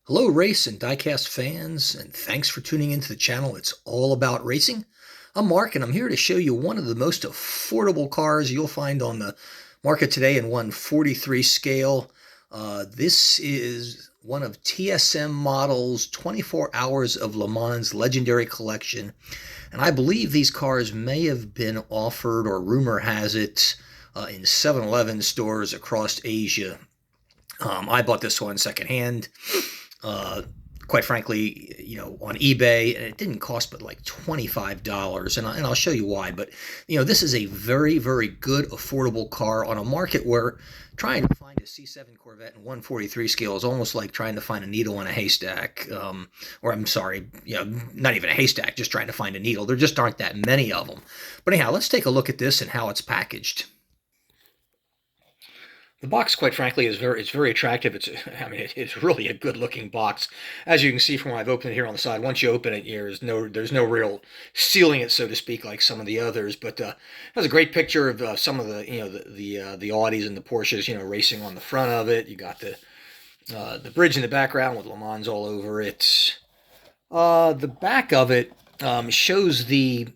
Hello, race and diecast fans, and thanks for tuning into the channel. It's all about racing. I'm Mark, and I'm here to show you one of the most affordable cars you'll find on the market today in 143 scale. This is one of TSM models 24 Hours of Le Mans Legendary Collection, and I believe these cars may have been offered, or rumor has it, in 7-Eleven stores across Asia. I bought this one secondhand. Uh, Quite frankly, on eBay, and it didn't cost but like $25, and I'll show you why. But this is a very, very good, affordable car on a market where trying to find a C7 Corvette in 143 scale is almost like trying to find a needle in a haystack. Or I'm sorry, not even a haystack, just trying to find a needle. There just aren't that many of them. But anyhow, let's take a look at this and how it's packaged. The box, quite frankly, it's very attractive. It's really a good-looking box, as you can see from what I've opened it here on the side. Once you open it, there's no real sealing it, so to speak, like some of the others. But it has a great picture of some of the Audis and the Porsches, racing on the front of it. You got the bridge in the background with Le Mans all over it. The back of it shows the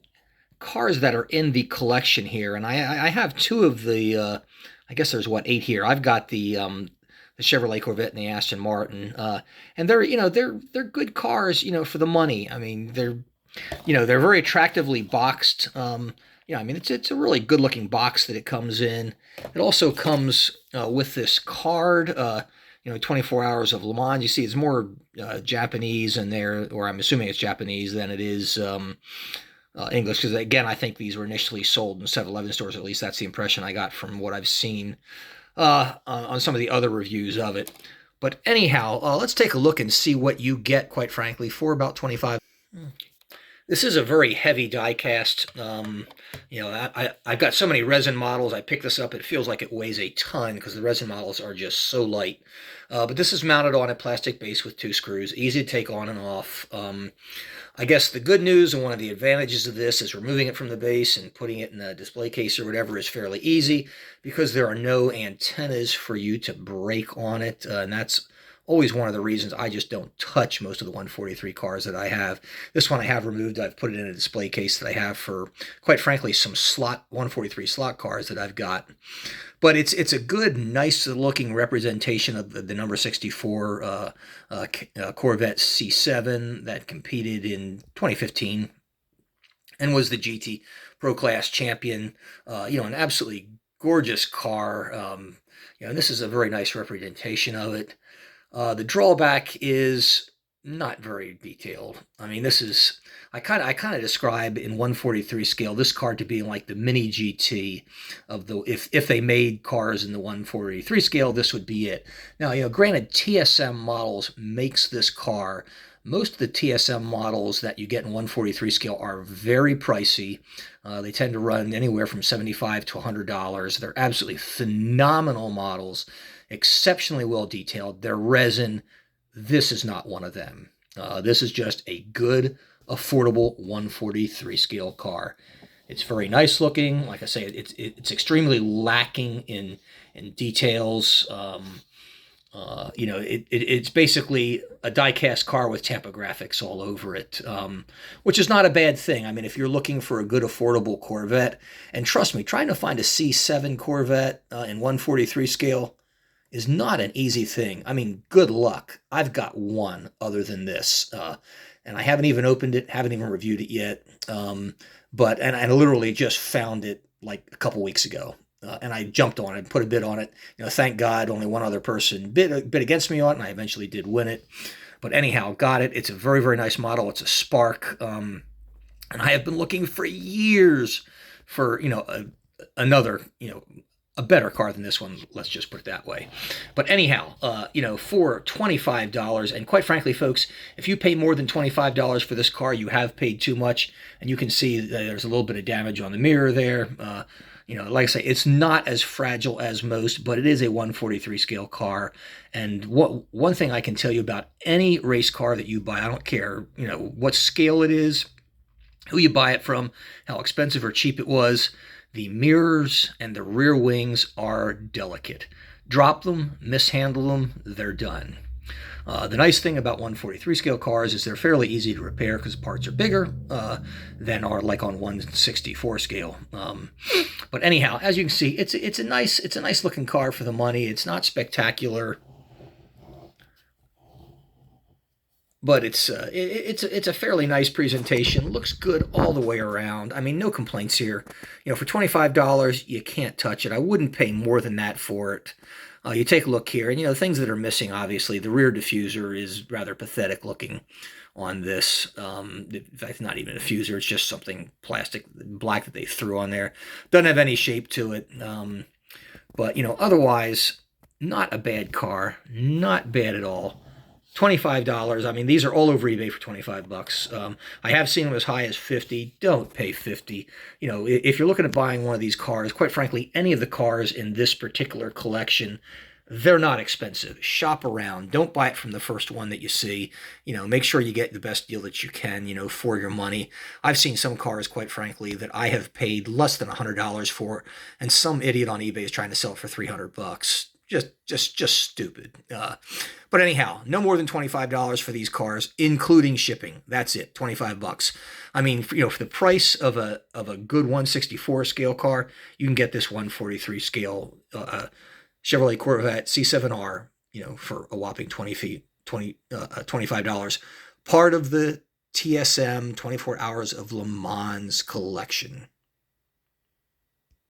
cars that are in the collection here, and I have two of the. I guess there's eight here. I've got the Chevrolet Corvette and the Aston Martin, and they're good cars, for the money. I mean, they're very attractively boxed. It's a really good looking box that it comes in. It also comes with this card. 24 Hours of Le Mans. You see, it's more Japanese in there, or I'm assuming it's Japanese than it is English, because again, I think these were initially sold in 7-Eleven stores. At least that's the impression I got from what I've seen on some of the other reviews of it. But anyhow, let's take a look and see what you get, quite frankly, for about 25. This is a very heavy die cast. I've got so many resin models. I picked this up. It feels like it weighs a ton because the resin models are just so light. But this is mounted on a plastic base with two screws, easy to take on and off. I guess the good news and one of the advantages of this is removing it from the base and putting it in a display case or whatever is fairly easy because there are no antennas for you to break on it. And that's always one of the reasons I just don't touch most of the 143 cars that I have. This one I have removed. I've put it in a display case that I have for, quite frankly, some 143 slot cars that I've got. But it's a good, nice looking representation of the number 64 Corvette C7 that competed in 2015 and was the GT Pro Class champion. An absolutely gorgeous car. And this is a very nice representation of it. The drawback is not very detailed. I mean, this is I kind of describe in 143 scale this car to be like the mini GT of the if they made cars in the 143 scale, this would be it. Now, granted, TSM models makes this car. Most of the TSM models that you get in 143 scale are very pricey. They tend to run anywhere from $75 to $100. They're absolutely phenomenal models, exceptionally well detailed. They're resin. This is not one of them. This is just a good, affordable 143 scale car. It's very nice looking. Like I say, it's extremely lacking in details. It's basically a die-cast car with Tampa graphics all over it, which is not a bad thing. I mean, if you're looking for a good, affordable Corvette, and trust me, trying to find a C7 Corvette in 143 scale is not an easy thing. I mean, good luck. I've got one other than this, and I haven't even opened it, haven't even reviewed it yet, but I literally just found it like a couple weeks ago. And I jumped on it and put a bid on it. Thank God only one other person bid against me on it, and I eventually did win it. But anyhow, got it. It's a very, very nice model. It's a Spark. And I have been looking for years for, another, a better car than this one, let's just put it that way. But anyhow, for $25, and quite frankly, folks, if you pay more than $25 for this car, you have paid too much. And you can see that there's a little bit of damage on the mirror there. Like I say, it's not as fragile as most, but it is a 143 scale car. And one thing I can tell you about any race car that you buy, I don't care, what scale it is, who you buy it from, how expensive or cheap it was, the mirrors and the rear wings are delicate. Drop them, mishandle them, they're done. The nice thing about 143 scale cars is they're fairly easy to repair because parts are bigger than are like on 164 scale. But anyhow, as you can see, it's a nice looking car for the money. It's not spectacular, but it's a fairly nice presentation. Looks good all the way around. I mean, no complaints here. You know, for $25, you can't touch it. I wouldn't pay more than that for it. You take a look here, and you know things that are missing. Obviously, the rear diffuser is rather pathetic looking on this. In fact, not even a diffuser; it's just something plastic black that they threw on there. Doesn't have any shape to it. But you know, otherwise, not a bad car. Not bad at all. $25. I mean, these are all over eBay for 25 bucks. I have seen them as high as 50. Don't pay 50. You know, if you're looking at buying one of these cars, quite frankly, any of the cars in this particular collection, they're not expensive. Shop around. Don't buy it from the first one that you see. You know, make sure you get the best deal that you can, you know, for your money. I've seen some cars, quite frankly, that I have paid less than $100 for, and some idiot on eBay is trying to sell it for 300 bucks. Just stupid. But anyhow, no more than $25 for these cars, including shipping. That's it, 25 bucks. I mean, you know, for the price of a good 164 scale car, you can get this 143 scale Chevrolet Corvette C7R, you know, for a whopping $25. Part of the TSM 24 Hours of Le Mans collection.